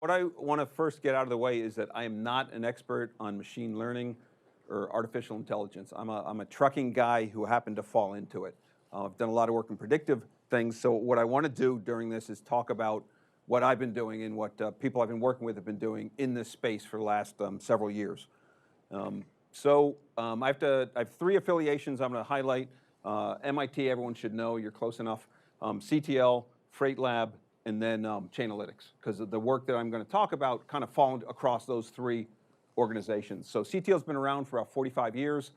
what I want to first get out of the way is that I am not an expert on machine learning or artificial intelligence. I'm a trucking guy who happened to fall into it. I've done a lot of work in predictive things, so what I want to do during this is talk about what I've been doing and what people I've been working with have been doing in this space for the last several years. I have 3 affiliations I'm going to highlight. MIT, everyone should know, you're close enough. CTL, FreightLab, and then Chainalytics, because the work that I'm going to talk about kind of falls across those 3 organizations. So CTL's been around for about 45 years.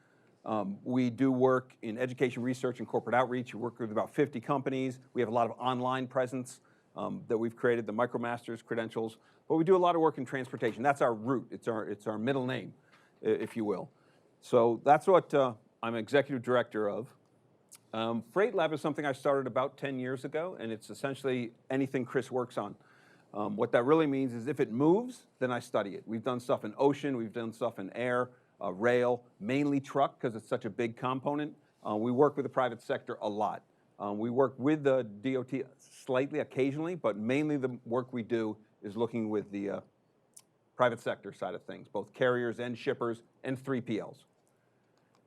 We do work in education research and corporate outreach. We work with about 50 companies. We have a lot of online presence that we've created, the MicroMasters credentials. But we do a lot of work in transportation. That's our root. It's our middle name, if you will. So that's what I'm executive director of. FreightLab is something I started about 10 years ago, and it's essentially anything Chris works on. What that really means is if it moves, then I study it. We've done stuff in ocean, we've done stuff in air, rail, mainly truck because it's such a big component. We work with the private sector a lot. We work with the DOT slightly, occasionally, but mainly the work we do is looking with the private sector side of things, both carriers and shippers and 3PLs.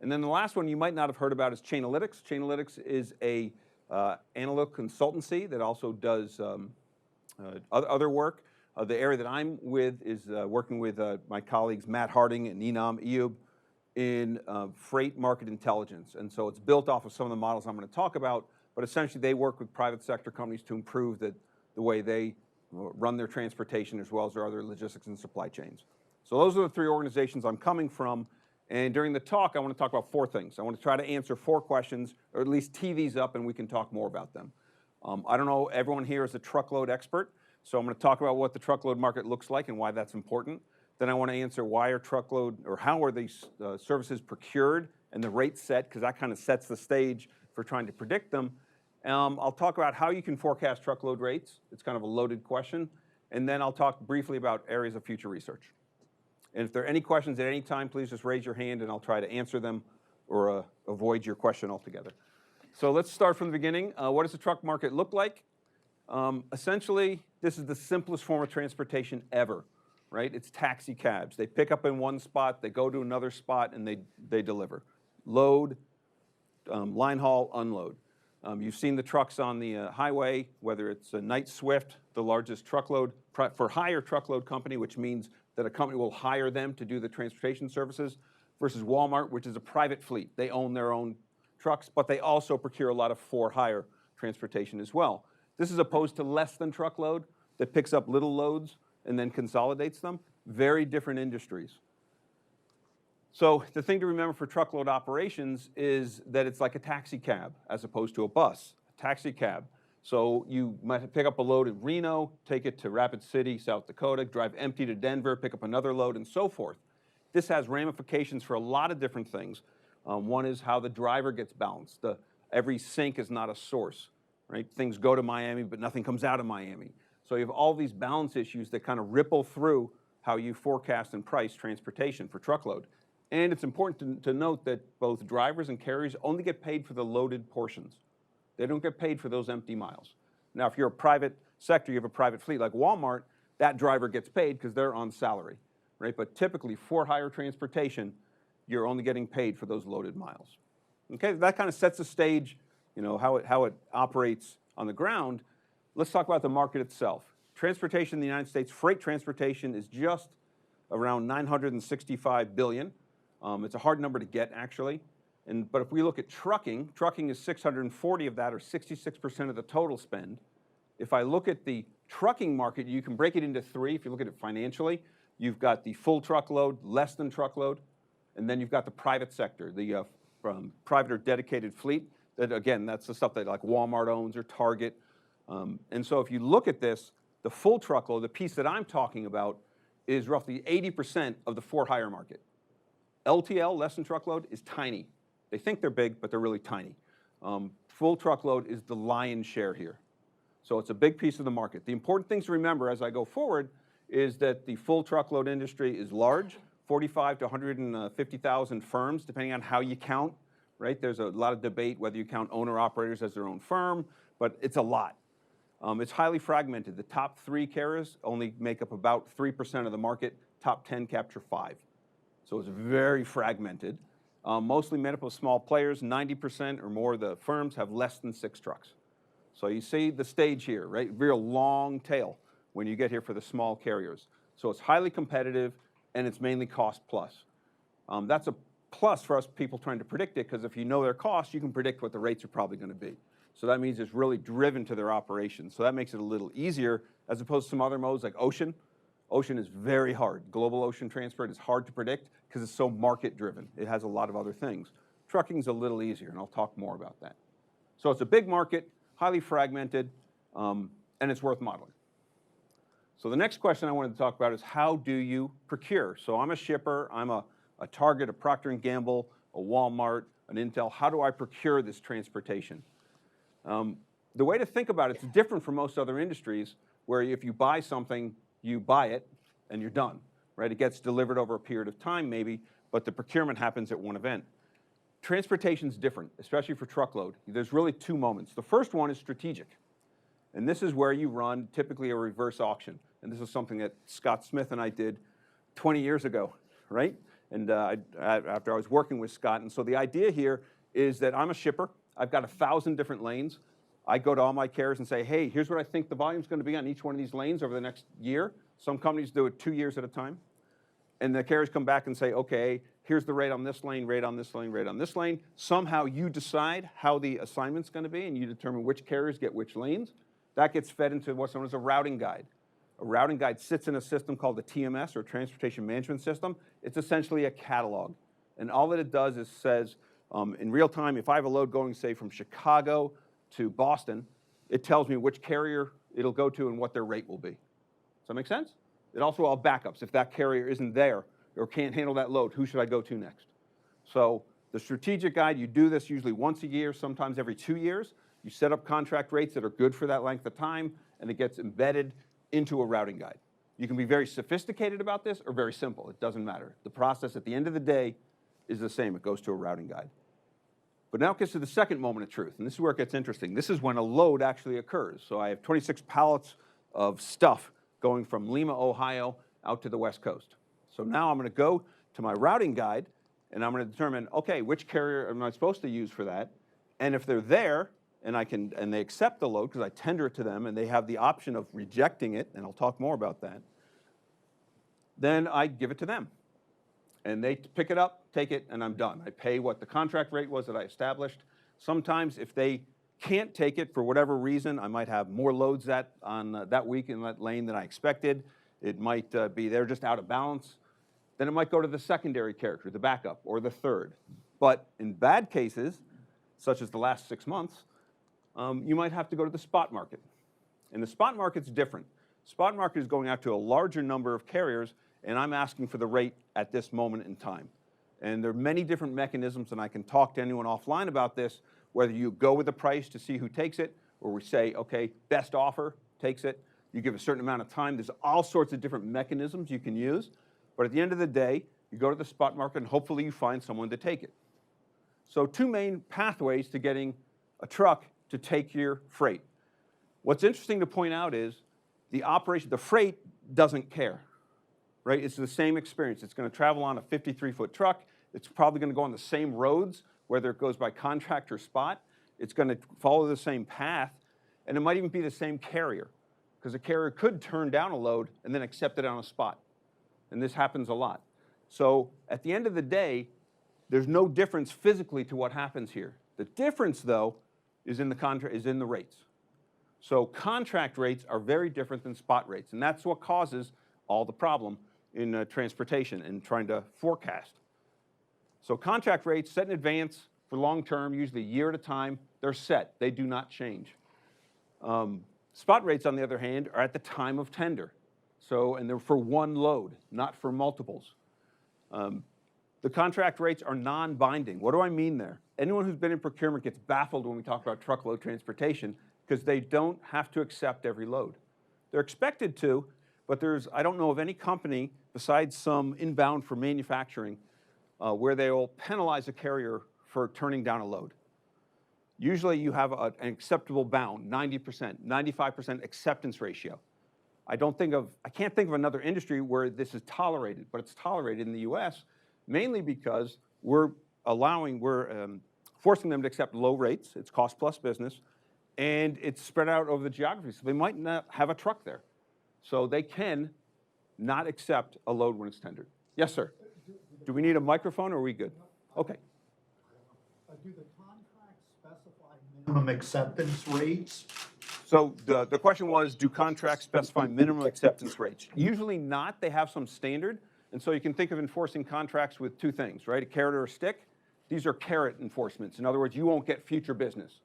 And then the last one you might not have heard about is Chainalytics. Chainalytics is a analytical consultancy that also does other work. The area that I'm with is working with my colleagues Matt Harding and Ninam Eyoub in freight market intelligence. And so it's built off of some of the models I'm going to talk about, but essentially they work with private sector companies to improve the way they run their transportation as well as their other logistics and supply chains. So those are the 3 organizations I'm coming from. And during the talk, I want to talk about 4 things. I want to try to answer 4 questions, or at least tee these up, and we can talk more about them. I don't know, everyone here is a truckload expert, so I'm going to talk about what the truckload market looks like and why that's important. Then I want to answer why are truckload, or how are these services procured and the rates set, because that kind of sets the stage for trying to predict them. I'll talk about how you can forecast truckload rates. It's kind of a loaded question. And then I'll talk briefly about areas of future research. And if there are any questions at any time, please just raise your hand and I'll try to answer them or avoid your question altogether. So let's start from the beginning. What does the truck market look like? Essentially, this is the simplest form of transportation ever, right? It's taxi cabs. They pick up in one spot, they go to another spot, and they deliver. Load, line haul, unload. You've seen the trucks on the highway, whether it's a Knight Swift, the largest truckload for hire truckload company, which means that a company will hire them to do the transportation services, versus Walmart, which is a private fleet. They own their own trucks, but they also procure a lot of for-hire transportation as well. This is opposed to less than truckload that picks up little loads and then consolidates them. Very different industries. So the thing to remember for truckload operations is that it's like a taxi cab as opposed to a bus. A taxi cab. So you might pick up a load in Reno, take it to Rapid City, South Dakota, drive empty to Denver, pick up another load, and so forth. This has ramifications for a lot of different things. One is how the driver gets balanced. Every sink is not a source, right? Things go to Miami, but nothing comes out of Miami. So you have all these balance issues that kind of ripple through how you forecast and price transportation for truckload. And it's important to note that both drivers and carriers only get paid for the loaded portions. They don't get paid for those empty miles. Now, if you're a private sector, you have a private fleet like Walmart, that driver gets paid because they're on salary, right? But typically, for hire transportation, you're only getting paid for those loaded miles. Okay, that kind of sets the stage, you know, how it operates on the ground. Let's talk about the market itself. Transportation in the United States, freight transportation is just around $965 billion. It's a hard number to get, actually. But if we look at trucking is 640 of that, or 66% of the total spend. If I look at the trucking market, you can break it into 3. If you look at it financially, you've got the full truckload, less than truckload, and then you've got the private sector, the private or dedicated fleet. That, again, that's the stuff that like Walmart owns or Target. And so if you look at this, the full truckload, the piece that I'm talking about, is roughly 80% of the for-hire market. LTL, less than truckload, is tiny. They think they're big, but they're really tiny. Full truckload is the lion's share here. So it's a big piece of the market. The important things to remember as I go forward is that the full truckload industry is large, 45 to 150,000 firms, depending on how you count, right? There's a lot of debate whether you count owner-operators as their own firm, but it's a lot. It's highly fragmented. The top 3 carriers only make up about 3% of the market. Top 10 capture 5. So it's very fragmented. Mostly made up of small players. 90% or more of the firms have less than 6 trucks. So you see the stage here, right? Real long tail when you get here for the small carriers. So it's highly competitive, and it's mainly cost plus. That's a plus for us people trying to predict it, because if you know their costs, you can predict what the rates are probably going to be. So that means it's really driven to their operations. So that makes it a little easier as opposed to some other modes like ocean. Ocean is very hard. Global ocean transport is hard to predict because it's so market driven. It has a lot of other things. Trucking's a little easier, and I'll talk more about that. So it's a big market, highly fragmented, and it's worth modeling. So the next question I wanted to talk about is how do you procure? So I'm a shipper, I'm a Target, a Procter & Gamble, a Walmart, an Intel. How do I procure this transportation? The way to think about it, it's different from most other industries where if you buy something, you buy it and you're done, right? It gets delivered over a period of time maybe, but the procurement happens at one event. Transportation's different, especially for truckload. There's really 2 moments. The first one is strategic. And this is where you run typically a reverse auction. And this is something that Scott Smith and I did 20 years ago, right? And after I was working with Scott. And so the idea here is that I'm a shipper. I've got 1,000 different lanes. I go to all my carriers and say, hey, here's what I think the volume's going to be on each one of these lanes over the next year. Some companies do it 2 years at a time. And the carriers come back and say, okay, here's the rate on this lane, rate on this lane, rate on this lane. Somehow you decide how the assignment's going to be, and you determine which carriers get which lanes. That gets fed into what's known as a routing guide. A routing guide sits in a system called the TMS, or Transportation Management System. It's essentially a catalog. And all that it does is says, in real time, if I have a load going, say, from Chicago to Boston, it tells me which carrier it'll go to and what their rate will be. Does that make sense? It also all backups. If that carrier isn't there or can't handle that load, who should I go to next? So the strategic guide, you do this usually once a year, sometimes every 2 years. You set up contract rates that are good for that length of time, and it gets embedded into a routing guide. You can be very sophisticated about this or very simple. It doesn't matter. The process at the end of the day is the same. It goes to a routing guide. But now it gets to the second moment of truth, and this is where it gets interesting. This is when a load actually occurs. So I have 26 pallets of stuff going from Lima, Ohio, out to the West Coast. So now I'm going to go to my routing guide, and I'm going to determine, okay, which carrier am I supposed to use for that? And if they're there, and they accept the load, because I tender it to them, and they have the option of rejecting it, and I'll talk more about that, then I give it to them. And they pick it up, take it, and I'm done. I pay what the contract rate was that I established. Sometimes if they can't take it for whatever reason, I might have more loads that week in that lane than I expected. It might be they're just out of balance. Then it might go to the secondary carrier, the backup, or the third. But in bad cases, such as the last 6 months, you might have to go to the spot market. And the spot market's different. Spot market is going out to a larger number of carriers, and I'm asking for the rate at this moment in time. And there are many different mechanisms, and I can talk to anyone offline about this, whether you go with the price to see who takes it, or we say, okay, best offer takes it. You give a certain amount of time. There's all sorts of different mechanisms you can use. But at the end of the day, you go to the spot market, and hopefully you find someone to take it. So 2 main pathways to getting a truck to take your freight. What's interesting to point out is the freight doesn't care, right? It's the same experience. It's going to travel on a 53-foot truck. It's probably going to go on the same roads, whether it goes by contract or spot. It's going to follow the same path, and it might even be the same carrier, because a carrier could turn down a load and then accept it on a spot. And this happens a lot. So at the end of the day, there's no difference physically to what happens here. The difference, though, is in the rates. So contract rates are very different than spot rates, and that's what causes all the problem in transportation and trying to forecast. So contract rates set in advance for long term, usually a year at a time. They're set. They do not change. Spot rates, on the other hand, are at the time of tender. And they're for one load, not for multiples. The contract rates are non-binding. What do I mean there? Anyone who's been in procurement gets baffled when we talk about truckload transportation because they don't have to accept every load. They're expected to, but I don't know of any company besides some inbound for manufacturing where they will penalize a carrier for turning down a load. usually you have an acceptable bound, 90%, 95% acceptance ratio. I can't think of another industry where this is tolerated, but it's tolerated in the US, mainly because we're forcing them to accept low rates. It's cost plus business, and it's spread out over the geography. So they might not have a truck there. So they can not accept a load when it's tendered. Yes, sir. Do we need a microphone, or are we good? Okay. Do the contracts specify minimum acceptance rates? So the question was, do contracts specify minimum acceptance rates? Usually not. They have some standard. And so you can think of enforcing contracts with two things, right? A carrot or a stick. These are carrot enforcements. In other words, you won't get future business.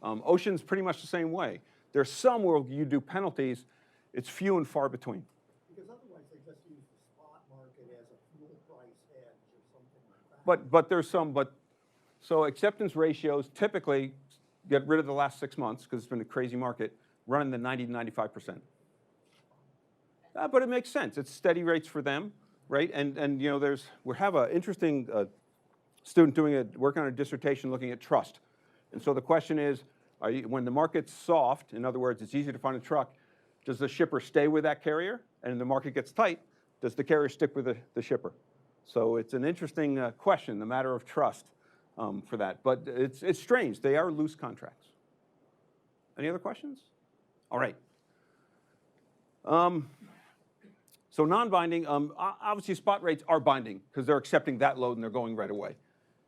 Ocean's pretty much the same way. There's some where you do penalties. It's few and far between. Because otherwise they just use the spot market as a fuel price hedge or something like that. But there's some, so acceptance ratios typically get rid of the last 6 months because it's been a crazy market, running the 90 to 95%. But it makes sense. It's steady rates for them, right? And you know, we have an interesting student working on a dissertation looking at trust. And so the question is, when the market's soft, in other words, it's easy to find a truck, does the shipper stay with that carrier? And the market gets tight, does the carrier stick with the shipper? So it's an interesting question, the matter of trust for that. But it's strange. They are loose contracts. Any other questions? All right. So non-binding, obviously spot rates are binding because they're accepting that load and they're going right away.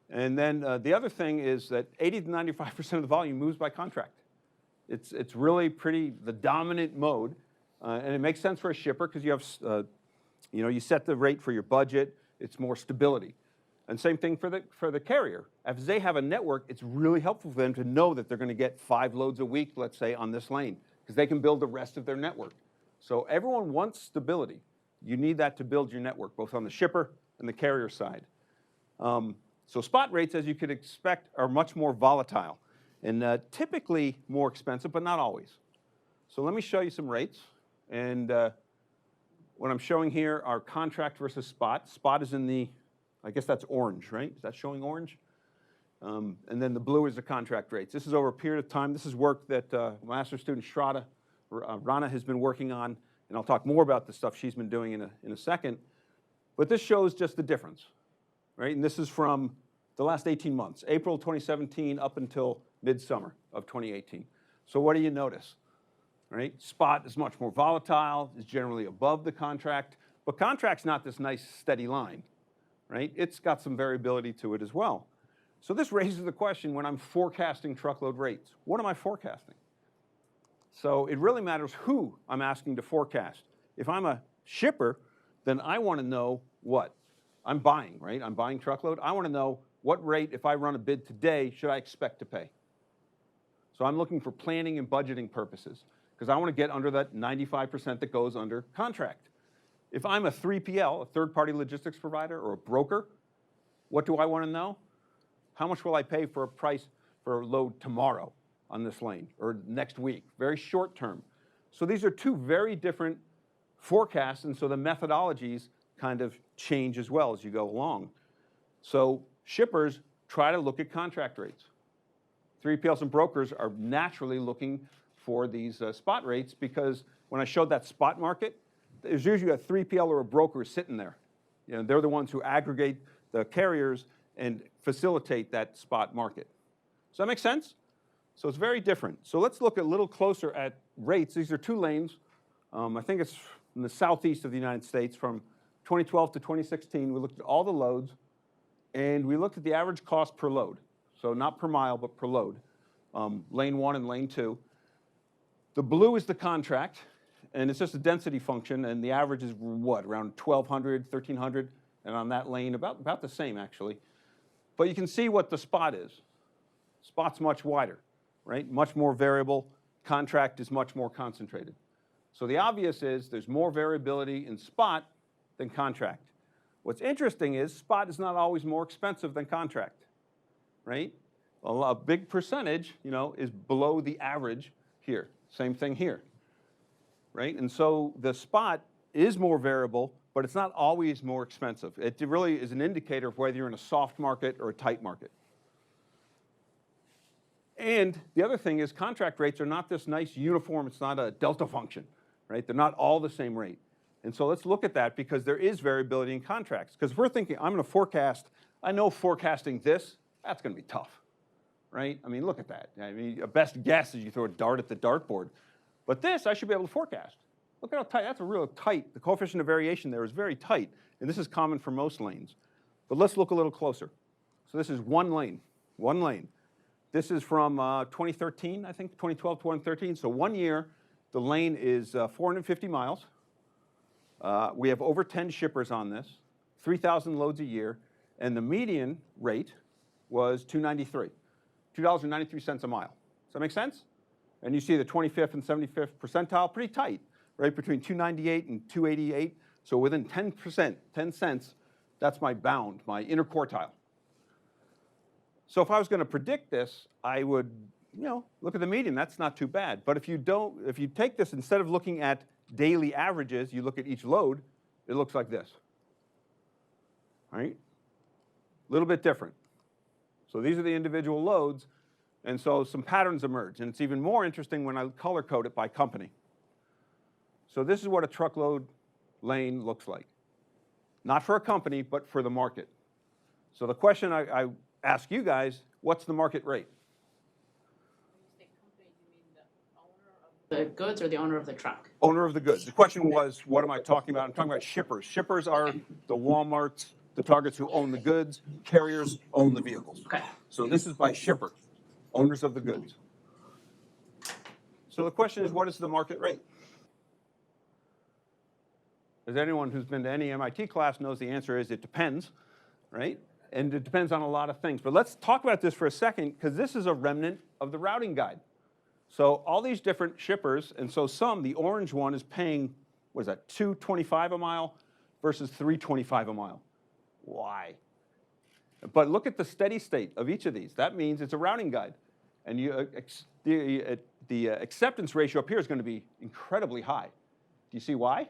And then the other thing is that 80 to 95% of the volume moves by contract. It's really the dominant mode, and it makes sense for a shipper because you have, you set the rate for your budget. It's more stability. And same thing for the carrier. As they have a network, it's really helpful for them to know that they're going to get 5 loads a week, let's say, on this lane, because they can build the rest of their network. So everyone wants stability. You need that to build your network, both on the shipper and the carrier side. So spot rates, as you could expect, are much more volatile and typically more expensive, but not always. So let me show you some rates. And what I'm showing here are contract versus spot. Spot is in the, I guess that's orange, right? Is that showing orange? And then the blue is the contract rates. This is over a period of time. This is work that master's student Rana has been working on, and I'll talk more about the stuff she's been doing in a second. But this shows just the difference, right? And this is from the last 18 months, April 2017 up until midsummer of 2018. So what do you notice, right? Spot is much more volatile, is generally above the contract, but contract's not this nice steady line, right? It's got some variability to it as well. So this raises the question when I'm forecasting truckload rates. What am I forecasting? So it really matters who I'm asking to forecast. If I'm a shipper, then I want to know what I'm buying, right? I'm buying truckload. I want to know what rate, if I run a bid today, should I expect to pay? So I'm looking for planning and budgeting purposes because I want to get under that 95% that goes under contract. If I'm a 3PL, a third-party logistics provider, or a broker, what do I want to know? How much will I pay for a price for a load tomorrow on this lane or next week? Very short term. So these are two very different forecasts, and so the methodologies kind of change as well as you go along. So shippers try to look at contract rates. 3PLs and brokers are naturally looking for these spot rates because when I showed that spot market, there's usually a 3PL or a broker sitting there. You know, they're the ones who aggregate the carriers and facilitate that spot market. Does that make sense? So it's very different. So let's look a little closer at rates. These are 2 lanes. I think it's in the southeast of the United States from 2012 to 2016. We looked at all the loads, and we looked at the average cost per load. So not per mile, but per load. Lane 1 and lane 2. The blue is the contract, and it's just a density function, and the average is what, around 1,200, 1,300, and on that lane, about the same, actually. But you can see what the spot is. Spot's much wider, right? Much more variable. Contract is much more concentrated. So the obvious is there's more variability in spot than contract. What's interesting is spot is not always more expensive than contract, right? A big percentage, is below the average here. Same thing here, right? And so the spot is more variable, but it's not always more expensive. It really is an indicator of whether you're in a soft market or a tight market. And the other thing is contract rates are not this nice uniform, it's not a delta function, right? They're not all the same rate. And so let's look at that because there is variability in contracts. Because if we're thinking, I'm going to forecast, I know forecasting this, that's going to be tough, right? I mean, look at that. I mean, a best guess is you throw a dart at the dartboard. But this, I should be able to forecast. Look at how tight, that's a real tight, the coefficient of variation there is very tight. And this is common for most lanes. But let's look a little closer. So this is one lane, one lane. This is from 2013, I think, 2012 to 2013. So 1 year, the lane is 450 miles. We have over 10 shippers on this, 3,000 loads a year, and the median rate was $2.93, $2.93 a mile. Does that make sense? And you see the 25th and 75th percentile, pretty tight, right, between 298 and 288. So within 10%, 10 cents, that's my bound, my inner quartile. So if I was going to predict this, I would, look at the median. That's not too bad. But if you take this, instead of looking at daily averages, you look at each load, it looks like this. All right? A little bit different. So these are the individual loads, and so some patterns emerge. And it's even more interesting when I color code it by company. So this is what a truckload lane looks like. Not for a company, but for the market. So the question I ask you guys, what's the market rate? The goods or the owner of the truck? Owner of the goods. The question was, what am I talking about? I'm talking about shippers. Shippers are the Walmarts, the Targets who own the goods. Carriers own the vehicles. Okay. So this is by shipper, owners of the goods. So the question is, what is the market rate? As anyone who's been to any MIT class knows, the answer is it depends, right? And it depends on a lot of things. But let's talk about this for a second, because this is a remnant of the routing guide. So all these different shippers, and so the orange one is paying, what is that, $2.25 a mile versus $3.25 a mile. Why? But look at the steady state of each of these. That means it's a routing guide. And the acceptance ratio up here is going to be incredibly high. Do you see why?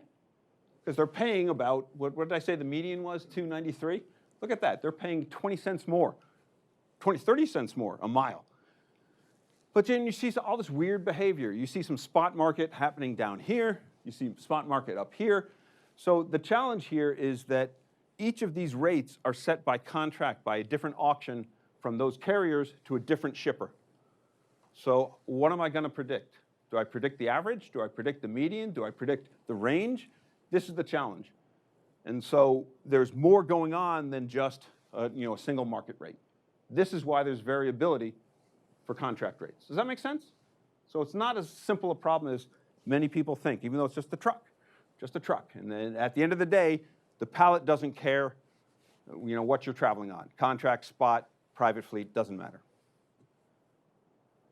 Because they're paying about, what did I say the median was, $2.93? Look at that. They're paying 20 cents more, 30 cents more a mile. But then you see all this weird behavior. You see some spot market happening down here. You see spot market up here. So the challenge here is that each of these rates are set by contract, by a different auction from those carriers to a different shipper. So what am I going to predict? Do I predict the average? Do I predict the median? Do I predict the range? This is the challenge. And so there's more going on than just a single market rate. This is why there's variability for contract rates. Does that make sense? So it's not as simple a problem as many people think, even though it's just a truck. And then at the end of the day, the pallet doesn't care what you're traveling on. Contract, spot, private fleet, doesn't matter.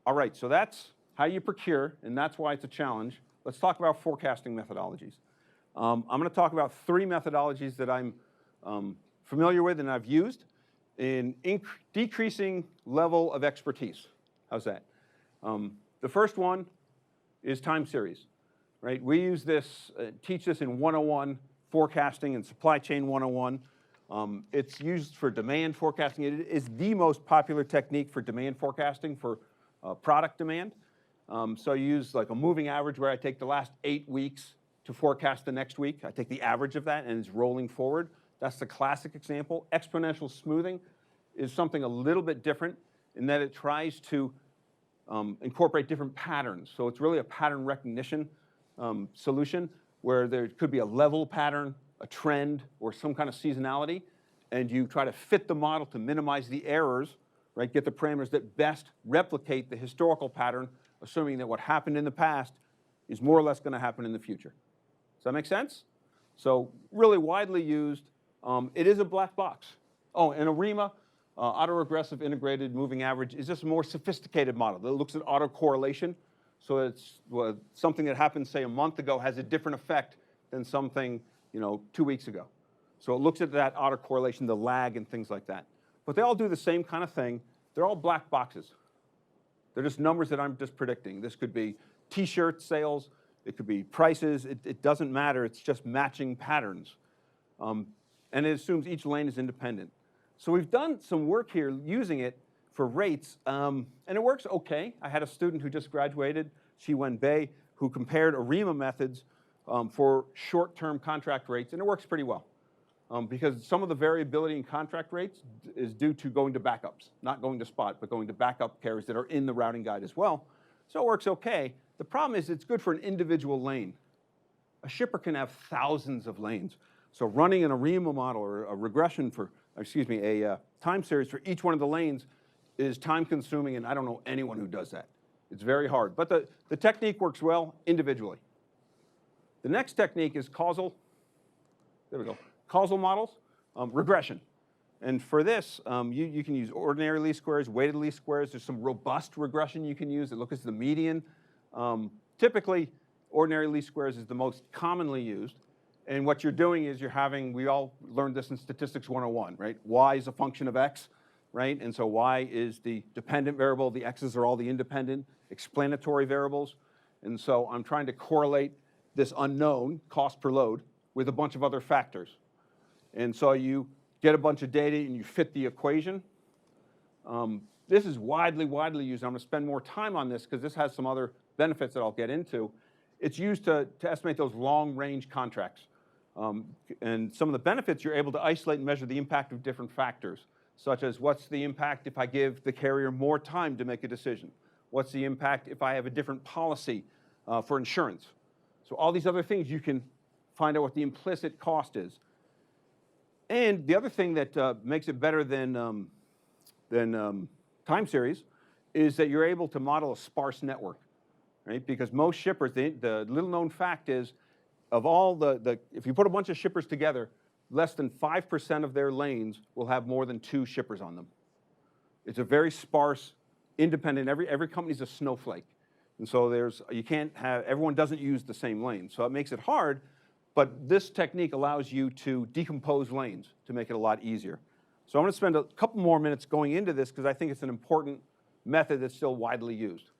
All right, so that's how you procure, and that's why it's a challenge. Let's talk about forecasting methodologies. I'm going to talk about 3 methodologies that I'm familiar with and I've used in decreasing level of expertise. How's that? The first one is time series, right? We use this, teach this in 101, forecasting and supply chain 101. It's used for demand forecasting. It is the most popular technique for demand forecasting for product demand. So I use like a moving average where I take the last 8 weeks to forecast the next week. I take the average of that and it's rolling forward. That's the classic example. Exponential smoothing is something a little bit different in that it tries to incorporate different patterns. So it's really a pattern recognition solution where there could be a level pattern, a trend, or some kind of seasonality, and you try to fit the model to minimize the errors, right? Get the parameters that best replicate the historical pattern, assuming that what happened in the past is more or less going to happen in the future. Does that make sense? So really widely used. It is a black box. Oh, and ARIMA, autoregressive integrated moving average, is just a more sophisticated model that looks at autocorrelation. So it's something that happened, say, a month ago has a different effect than something 2 weeks ago. So it looks at that autocorrelation, the lag, and things like that. But they all do the same kind of thing. They're all black boxes. They're just numbers that I'm just predicting. This could be T-shirt sales. It could be prices. It doesn't matter. It's just matching patterns. And it assumes each lane is independent. So we've done some work here using it for rates, and it works okay. I had a student who just graduated, Chi-Wen Bei, who compared ARIMA methods for short-term contract rates, and it works pretty well. Because some of the variability in contract rates is due to going to backups, not going to spot, but going to backup carriers that are in the routing guide as well. So it works okay. The problem is it's good for an individual lane. A shipper can have thousands of lanes. So running an ARIMA model or a regression for, excuse me, a time series for each one of the lanes is time consuming, and I don't know anyone who does that. It's very hard. But the technique works well individually. The next technique is causal, there we go, causal models, regression. And for this, you can use ordinary least squares, weighted least squares. There's some robust regression you can use that looks at the median. Typically, ordinary least squares is the most commonly used. And what you're doing is you're having, we all learned this in Statistics 101, right? Y is a function of X, right? And so Y is the dependent variable. The X's are all the independent explanatory variables. And so I'm trying to correlate this unknown, cost per load, with a bunch of other factors. And so you get a bunch of data and you fit the equation. This is widely used. I'm going to spend more time on this because this has some other benefits that I'll get into. It's used to estimate those long-range contracts. And some of the benefits, you're able to isolate and measure the impact of different factors, such as what's the impact if I give the carrier more time to make a decision? What's the impact if I have a different policy for insurance? So all these other things, you can find out what the implicit cost is. And the other thing that makes it better than time series is that you're able to model a sparse network, right? Because most shippers, the little known fact is, of all if you put a bunch of shippers together, less than 5% of their lanes will have more than 2 shippers on them. It's a very sparse, independent, every company's a snowflake. And so you can't have, everyone doesn't use the same lane. So it makes it hard, but this technique allows you to decompose lanes to make it a lot easier. So I'm going to spend a couple more minutes going into this because I think it's an important method that's still widely used.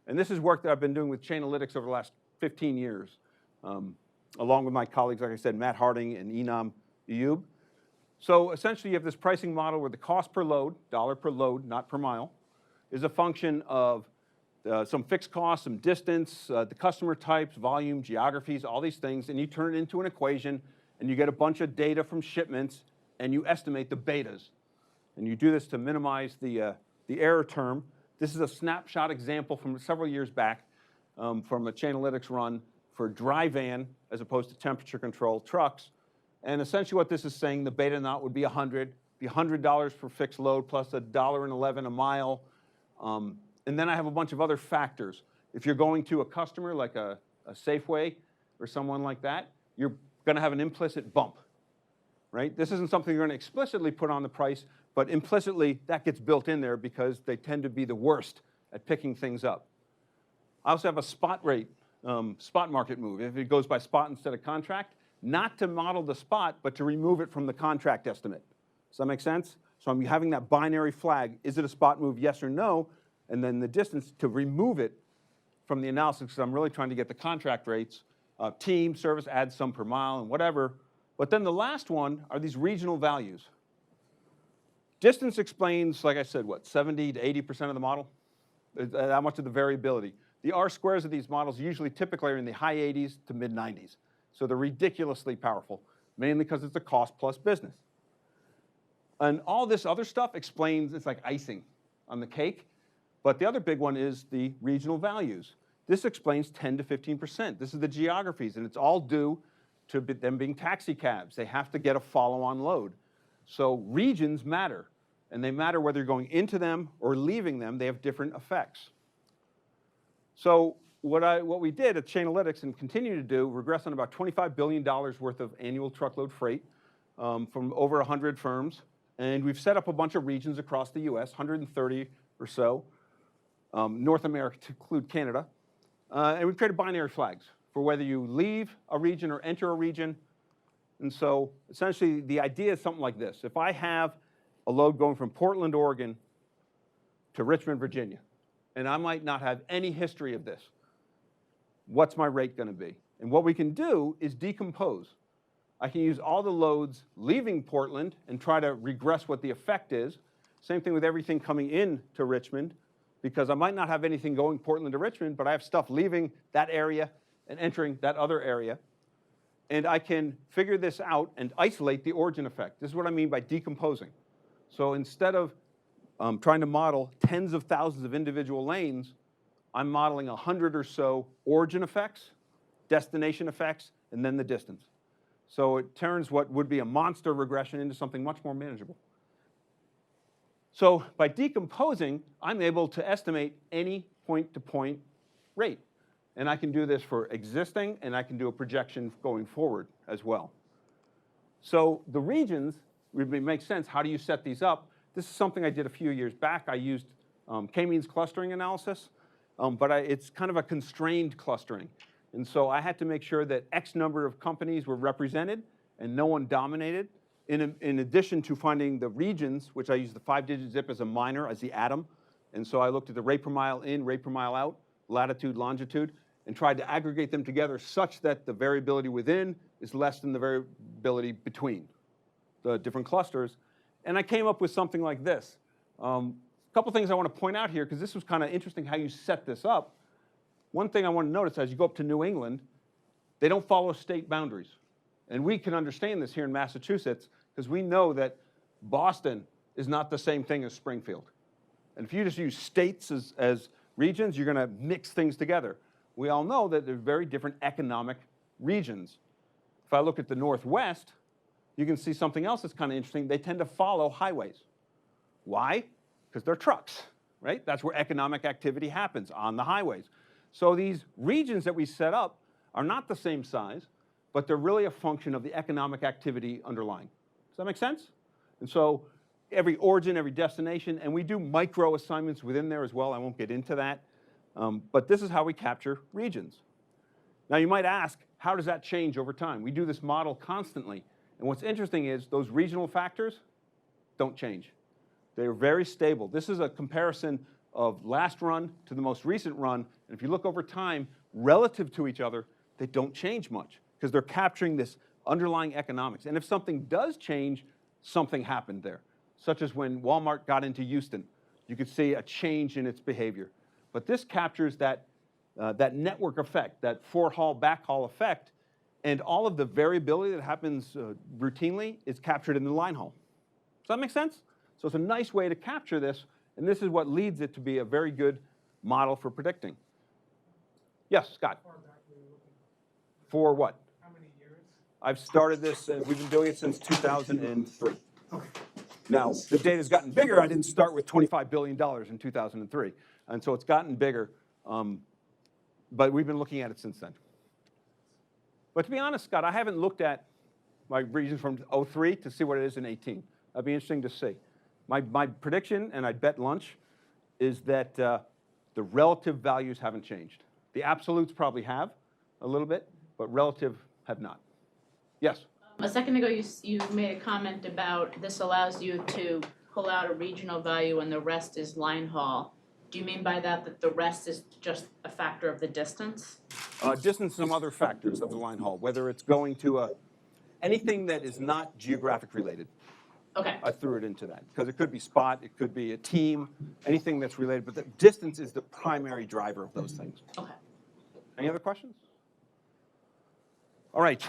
And this is work that I've been doing with Chainalytics over the last 15 years, along with my colleagues, like I said, Matt Harding and Enam Eyoub. So essentially, you have this pricing model where the cost per load, dollar per load, not per mile, is a function of some fixed costs, some distance, the customer types, volume, geographies, all these things, and you turn it into an equation, and you get a bunch of data from shipments, and you estimate the betas. And you do this to minimize the error term. This is a snapshot example from several years back from a Chainalytics run for dry van as opposed to temperature controlled trucks. And essentially what this is saying, the beta knot would be $100 per fixed load plus $1.11 a mile. And then I have a bunch of other factors. If you're going to a customer like a Safeway or someone like that, you're going to have an implicit bump, right? This isn't something you're going to explicitly put on the price, but implicitly that gets built in there because they tend to be the worst at picking things up. I also have a spot rate, spot market move. If it goes by spot instead of contract, not to model the spot, but to remove it from the contract estimate. Does that make sense? So I'm having that binary flag. Is it a spot move, yes or no? And then the distance to remove it from the analysis, because I'm really trying to get the contract rates, team, service, add some per mile, and whatever. But then the last one are these regional values. Distance explains, like I said, what, 70 to 80% of the model? That much of the variability. The R-squares of these models usually typically are in the high 80s to mid 90s. So they're ridiculously powerful, mainly because it's a cost plus business. And all this other stuff explains, it's like icing on the cake. But the other big one is the regional values. This explains 10 to 15%. This is the geographies, and it's all due to them being taxi cabs. They have to get a follow-on load. So regions matter, and they matter whether you're going into them or leaving them. They have different effects. So what we did at Chainalytics and continue to do, regress on about $25 billion worth of annual truckload freight from over 100 firms. And we've set up a bunch of regions across the US, 130 or so. North America to include Canada. And we've created binary flags for whether you leave a region or enter a region. And so essentially the idea is something like this. If I have a load going from Portland, Oregon to Richmond, Virginia, and I might not have any history of this, what's my rate going to be? And what we can do is decompose. I can use all the loads leaving Portland and try to regress what the effect is. Same thing with everything coming in to Richmond, because I might not have anything going Portland to Richmond, but I have stuff leaving that area and entering that other area. And I can figure this out and isolate the origin effect. This is what I mean by decomposing. So instead of trying to model tens of thousands of individual lanes, I'm modeling 100 or so origin effects, destination effects, and then the distance. So it turns what would be a monster regression into something much more manageable. So by decomposing, I'm able to estimate any point-to-point rate. And I can do this for existing, and I can do a projection going forward as well. So the regions, it makes sense. How do you set these up? This is something I did a few years back. I used k-means clustering analysis, but it's kind of a constrained clustering. And so I had to make sure that X number of companies were represented and no one dominated. In addition to finding the regions, which I used the 5-digit zip as a minor, as the atom. And so I looked at the rate per mile in, rate per mile out, latitude, longitude, and tried to aggregate them together such that the variability within is less than the variability between the different clusters. And I came up with something like this. A couple things I want to point out here, because this was kind of interesting how you set this up. One thing I want to notice, as you go up to New England, they don't follow state boundaries. And we can understand this here in Massachusetts, because we know that Boston is not the same thing as Springfield. And if you just use states as regions, you're going to mix things together. We all know that they're very different economic regions. If I look at the Northwest, you can see something else that's kind of interesting. They tend to follow highways. Why? Because they're trucks, right? That's where economic activity happens, on the highways. So these regions that we set up are not the same size, but they're really a function of the economic activity underlying. Does that make sense? And so every origin, every destination, and we do micro assignments within there as well. I won't get into that. But this is how we capture regions. Now you might ask, how does that change over time? We do this model constantly. And what's interesting is those regional factors don't change. They're very stable. This is a comparison of last run to the most recent run. And if you look over time, relative to each other, they don't change much because they're capturing this underlying economics. And if something does change, something happened there, such as when Walmart got into Houston. You could see a change in its behavior. But this captures that network effect, that for-haul, backhaul effect, and all of the variability that happens routinely is captured in the line haul. Does that make sense? So it's a nice way to capture this, and this is what leads it to be a very good model for predicting. Yes, Scott? How far back were you looking? For what? How many years? I've started this, we've been doing it since 2003. Okay. Now, the data's gotten bigger. I didn't start with $25 billion in 2003. And so it's gotten bigger, but we've been looking at it since then. But to be honest, Scott, I haven't looked at my regions from 03 to see what it is in 18. That'd be interesting to see. My prediction, and I'd bet lunch, is that the relative values haven't changed. The absolutes probably have a little bit, but relative have not. Yes? A second ago, you made a comment about this allows you to pull out a regional value and the rest is line haul. Do you mean by that the rest is just a factor of the distance? Distance and some other factors of the line haul, whether it's going to anything that is not geographic related. Okay. I threw it into that because it could be spot, it could be a team, anything that's related, but the distance is the primary driver of those things. Okay. Any other questions? All right.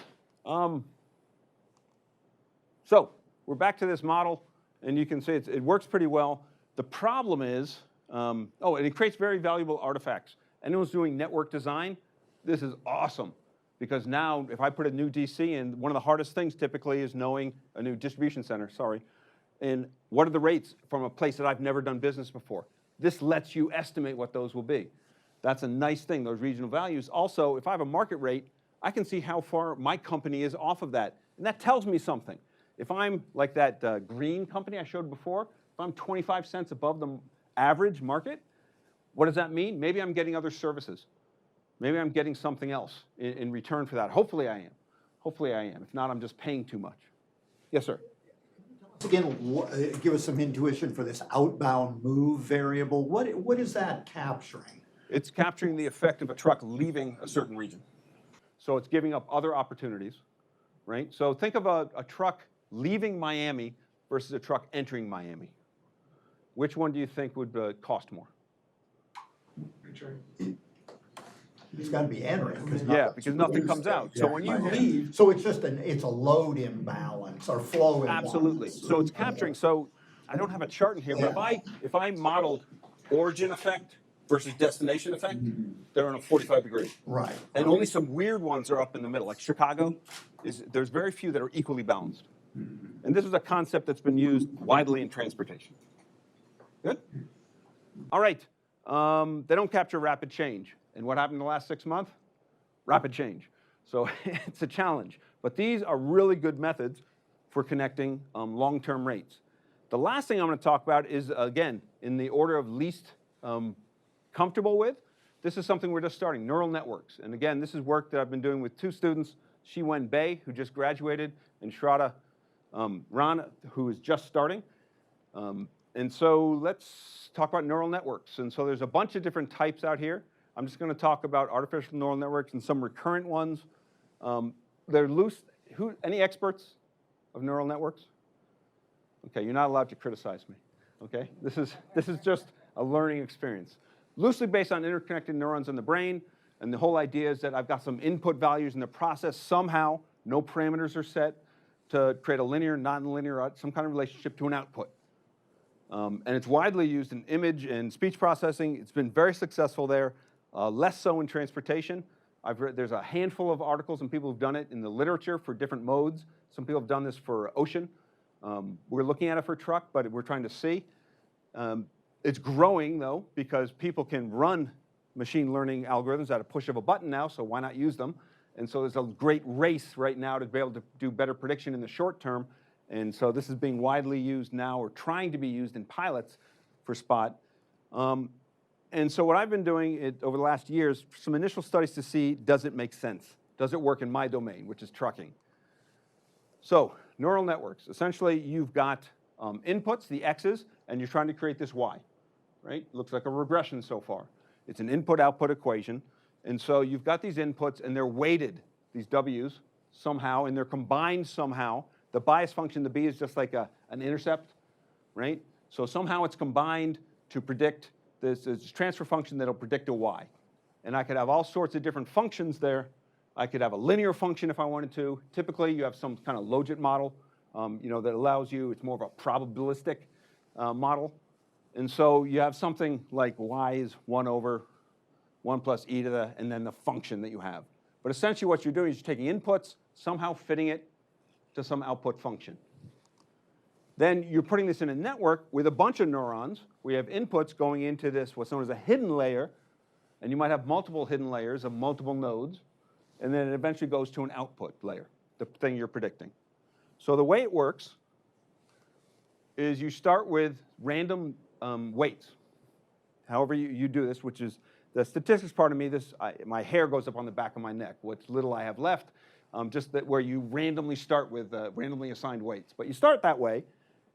So we're back to this model, and you can see it works pretty well. The problem is, and it creates very valuable artifacts. Anyone's doing network design, this is awesome. Because now, if I put a new DC in, one of the hardest things typically is knowing a new distribution center, and what are the rates from a place that I've never done business before. This lets you estimate what those will be. That's a nice thing, those regional values. Also, if I have a market rate, I can see how far my company is off of that. And that tells me something. If I'm like that green company I showed before, if I'm 25 cents above the average market, what does that mean? Maybe I'm getting other services. Maybe I'm getting something else in return for that. Hopefully I am. Hopefully I am. If not, I'm just paying too much. Yes, sir. Again, give us some intuition for this outbound move variable. What is that capturing? It's capturing the effect of a truck leaving a certain region. So it's giving up other opportunities, right? So think of a truck leaving Miami versus a truck entering Miami. which one do you think would cost more? It's gotta be entering. Yeah, because nothing comes out. So when you leave, So it's just it's a load imbalance or flow imbalance. absolutely. So it's capturing. So I don't have a chart in here, but if I modeled origin effect versus destination effect, they're on a 45 degree. Right. And only some weird ones are up in the middle, like Chicago. There's very few that are equally balanced. And this is a concept that's been used widely in transportation. Good? All right. They don't capture rapid change. And what happened in the last 6 months? Rapid change. So it's a challenge. But these are really good methods for connecting long-term rates. The last thing I'm going to talk about is, again, in the order of least comfortable with. This is something we're just starting, neural networks. And again, this is work that I've been doing with 2 students, Shiwen Bei, who just graduated, and Shraddha Ran, who is just starting. And so let's talk about neural networks. And so there's a bunch of different types out here. I'm just going to talk about artificial neural networks and some recurrent ones. They're loose. Any experts of neural networks? Okay, you're not allowed to criticize me. Okay, this is just a learning experience. Loosely based on interconnected neurons in the brain, and the whole idea is that I've got some input values in the process. Somehow, no parameters are set to create a linear, non-linear, some kind of relationship to an output. And it's widely used in image and speech processing. It's been very successful there, less so in transportation. There's a handful of articles and people who've done it in the literature for different modes. Some people have done this for ocean. We're looking at it for truck, but we're trying to see. It's growing, though, because people can run machine learning algorithms at a push of a button now, so why not use them? And so there's a great race right now to be able to do better prediction in the short term. And so this is being widely used now, or trying to be used in pilots for Spot. And so what I've been doing over the last years, some initial studies to see, does it make sense? Does it work in my domain, which is trucking? So neural networks, essentially you've got inputs, the X's, and you're trying to create this Y, right? Looks like a regression so far. It's an input-output equation. And so you've got these inputs, and they're weighted, these W's, somehow, and they're combined somehow. The bias function, the B, is just like an intercept, right? So somehow it's combined to predict this transfer function that'll predict a Y. And I could have all sorts of different functions there. I could have a linear function if I wanted to. Typically, you have some kind of logit model, that allows you, it's more of a probabilistic model. And so you have something like Y is 1 over 1 plus e to the, and then the function that you have. But essentially what you're doing is you're taking inputs, somehow fitting it to some output function. Then you're putting this in a network with a bunch of neurons. We have inputs going into this, what's known as a hidden layer, and you might have multiple hidden layers of multiple nodes, and then it eventually goes to an output layer, the thing you're predicting. So the way it works is you start with random weights. However you do this, which is the statistics part of me, my hair goes up on the back of my neck, what little I have left, just that where you randomly start with randomly assigned weights. But you start that way,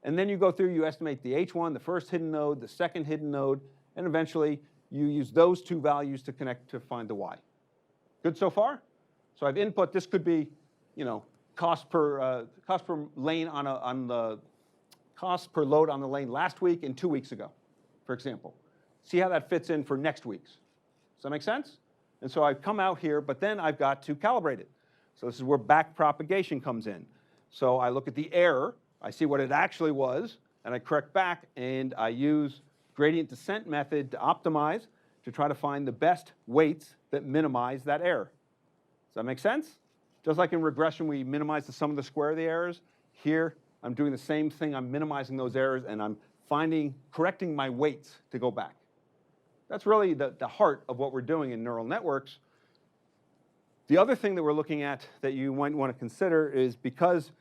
and then you go through, you estimate the H1, the first hidden node, the second hidden node, and eventually you use those 2 values to connect to find the Y. Good so far? So I've input, this could be, cost per lane on the cost per load on the lane last week and 2 weeks ago, for example. See how that fits in for next week's. Does that make sense? And so I've come out here, but then I've got to calibrate it. So this is where back propagation comes in. So I look at the error, I see what it actually was, and I correct back, and I use gradient descent method to optimize to try to find the best weights that minimize that error. Does that make sense? Just like in regression, we minimize the sum of the square of the errors. Here, I'm doing the same thing. I'm minimizing those errors, and I'm correcting my weights to go back. That's really the heart of what we're doing in neural networks. The other thing that we're looking at that you might want to consider is because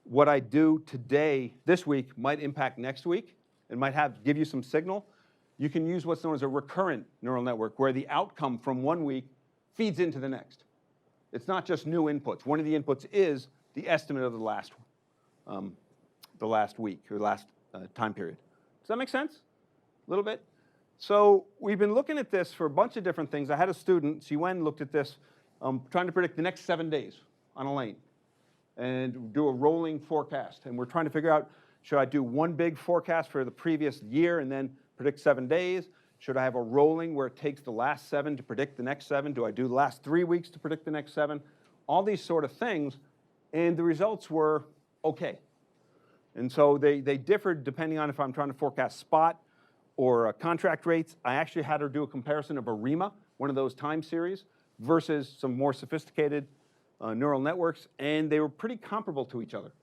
what I do today, this week, might impact next week, and might give you some signal, you can use what's known as a recurrent neural network, where the outcome from 1 week feeds into the next. It's not just new inputs. One of the inputs is the estimate of the last week, or last time period. Does that make sense? A little bit? So we've been looking at this for a bunch of different things. I had a student, Siwen, looked at this, trying to predict the next 7 days on a lane and do a rolling forecast. And we're trying to figure out, Should I do one big forecast for the previous year and then predict 7 days? Should I have a rolling where it takes the last 7 to predict the next 7? Do I do the last 3 weeks to predict the next 7? All these sort of things, and the results were okay. And so they differed depending on if I'm trying to forecast spot or contract rates. I actually had her do a comparison of ARIMA, one of those time series, versus some more sophisticated neural networks, and they were pretty comparable to each other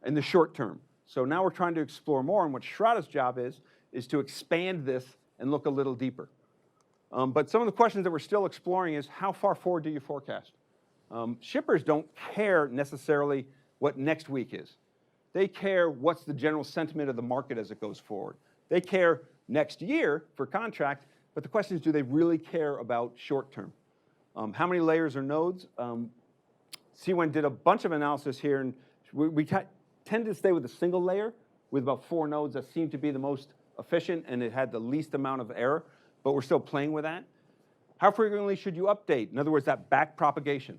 in the short term. So now we're trying to explore more, and what Shraddha's job is to expand this and look a little deeper. But some of the questions that we're still exploring is how far forward do you forecast? Shippers don't care necessarily what next week is. They care what's the general sentiment of the market as it goes forward. They care next year for contract, but the question is, do they really care about short term? How many layers or nodes? C1 did a bunch of analysis here, and we tend to stay with a single layer with about 4 nodes. That seemed to be the most efficient, and it had the least amount of error, but we're still playing with that. How frequently should you update? In other words, that back propagation,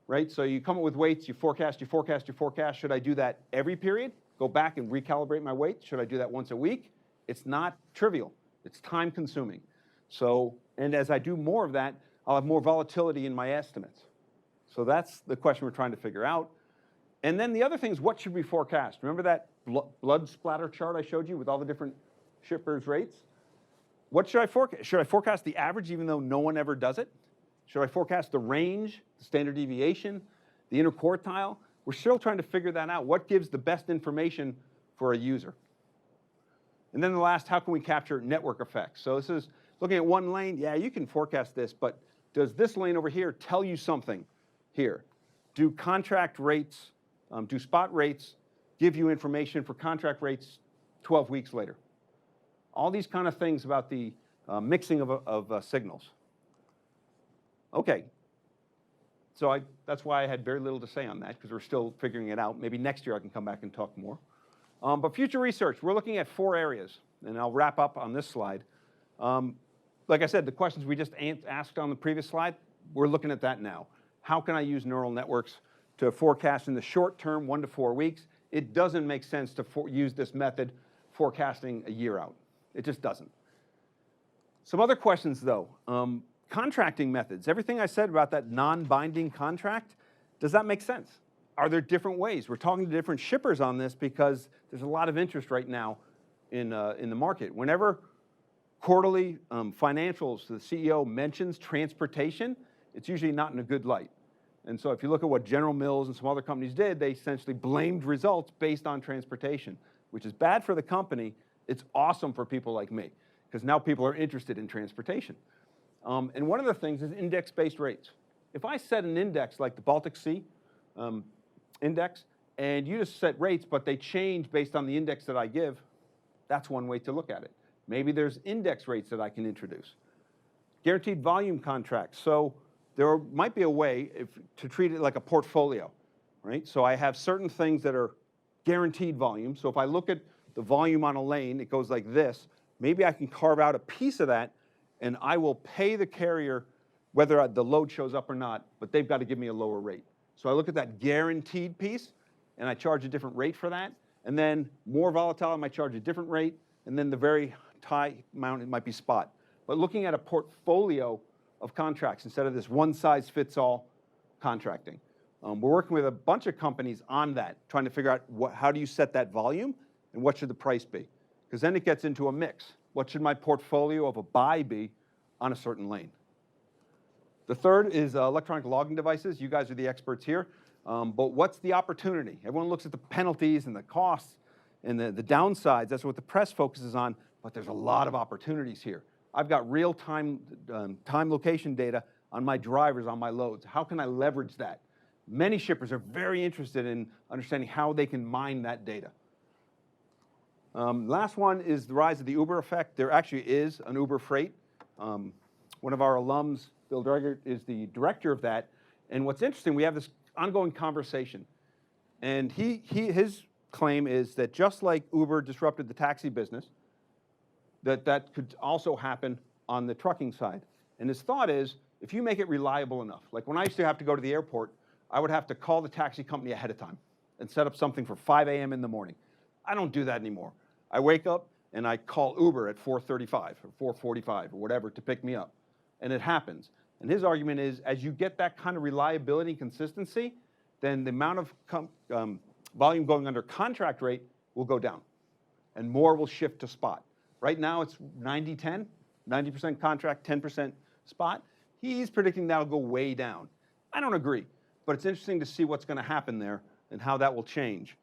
right? So you come up with weights, you forecast, you forecast, you forecast. Should I do that every period? Go back and recalibrate my weight? Should I do that once a week? It's not trivial. It's time consuming. So, and as I do more of that, I'll have more volatility in my estimates. So that's the question we're trying to figure out. And then the other thing is, what should we forecast? Remember that blood splatter chart I showed you with all the different shippers' rates? What should I forecast? Should I forecast the average even though no one ever does it? Should I forecast the range, the standard deviation, the interquartile? We're still trying to figure that out. What gives the best information for a user? And then the last, how can we capture network effects? So this is looking at one lane. Yeah, you can forecast this, but does this lane over here tell you something here? Do contract rates, do spot rates give you information for contract rates 12 weeks later? All these kind of things about the mixing of signals. Okay, so that's why I had very little to say on that, because we're still figuring it out. Maybe next year I can come back and talk more. But future research, we're looking at 4 areas, and I'll wrap up on this slide. Like I said, the questions we just asked on the previous slide, we're looking at that now. How can I use neural networks to forecast in the short term, 1 to 4 weeks? It doesn't make sense to use this method forecasting a year out. It just doesn't. Some other questions, though. Contracting methods. Everything I said about that non-binding contract, does that make sense? Are there different ways? We're talking to different shippers on this because there's a lot of interest right now in the market. Whenever quarterly financials, the CEO mentions transportation, it's usually not in a good light. And so if you look at what General Mills and some other companies did, they essentially blamed results based on transportation, which is bad for the company. It's awesome for people like me, because now people are interested in transportation. And one of the things is index-based rates. If I set an index like the Baltic Sea index, and you just set rates, but they change based on the index that I give, that's one way to look at it. Maybe there's index rates that I can introduce. Guaranteed volume contracts. So there might be a way to treat it like a portfolio, right? So I have certain things that are guaranteed volume. So if I look at the volume on a lane, it goes like this. Maybe I can carve out a piece of that, and I will pay the carrier whether the load shows up or not, but they've got to give me a lower rate. So I look at that guaranteed piece, and I charge a different rate for that. And then more volatile, I might charge a different rate. And then the very high amount, it might be spot. But looking at a portfolio of contracts instead of this one-size-fits-all contracting. We're working with a bunch of companies on that, trying to figure out how do you set that volume and what should the price be? Because then it gets into a mix. What should my portfolio of a buy be on a certain lane? The third is electronic logging devices. You guys are the experts here. But what's the opportunity? Everyone looks at the penalties and the costs and the downsides. That's what the press focuses on. But there's a lot of opportunities here. I've got real-time time location data on my drivers, on my loads. How can I leverage that? Many shippers are very interested in understanding how they can mine that data. Last one is the rise of the Uber effect. There actually is an Uber Freight. One of our alums, Bill Dreger, is the director of that. And what's interesting, we have this ongoing conversation. And his claim is that just like Uber disrupted the taxi business, that could also happen on the trucking side. And his thought is, if you make it reliable enough, like when I used to have to go to the airport, I would have to call the taxi company ahead of time and set up something for 5 a.m. in the morning. I don't do that anymore. I wake up and I call Uber at 4:35 or 4:45 or whatever to pick me up, and it happens. And his argument is, as you get that kind of reliability and consistency, then the amount of volume going under contract rate will go down, and more will shift to spot. Right now it's 90-10, 90% contract, 10% spot. He's predicting that'll go way down. I don't agree, but it's interesting to see what's going to happen there and how that will change.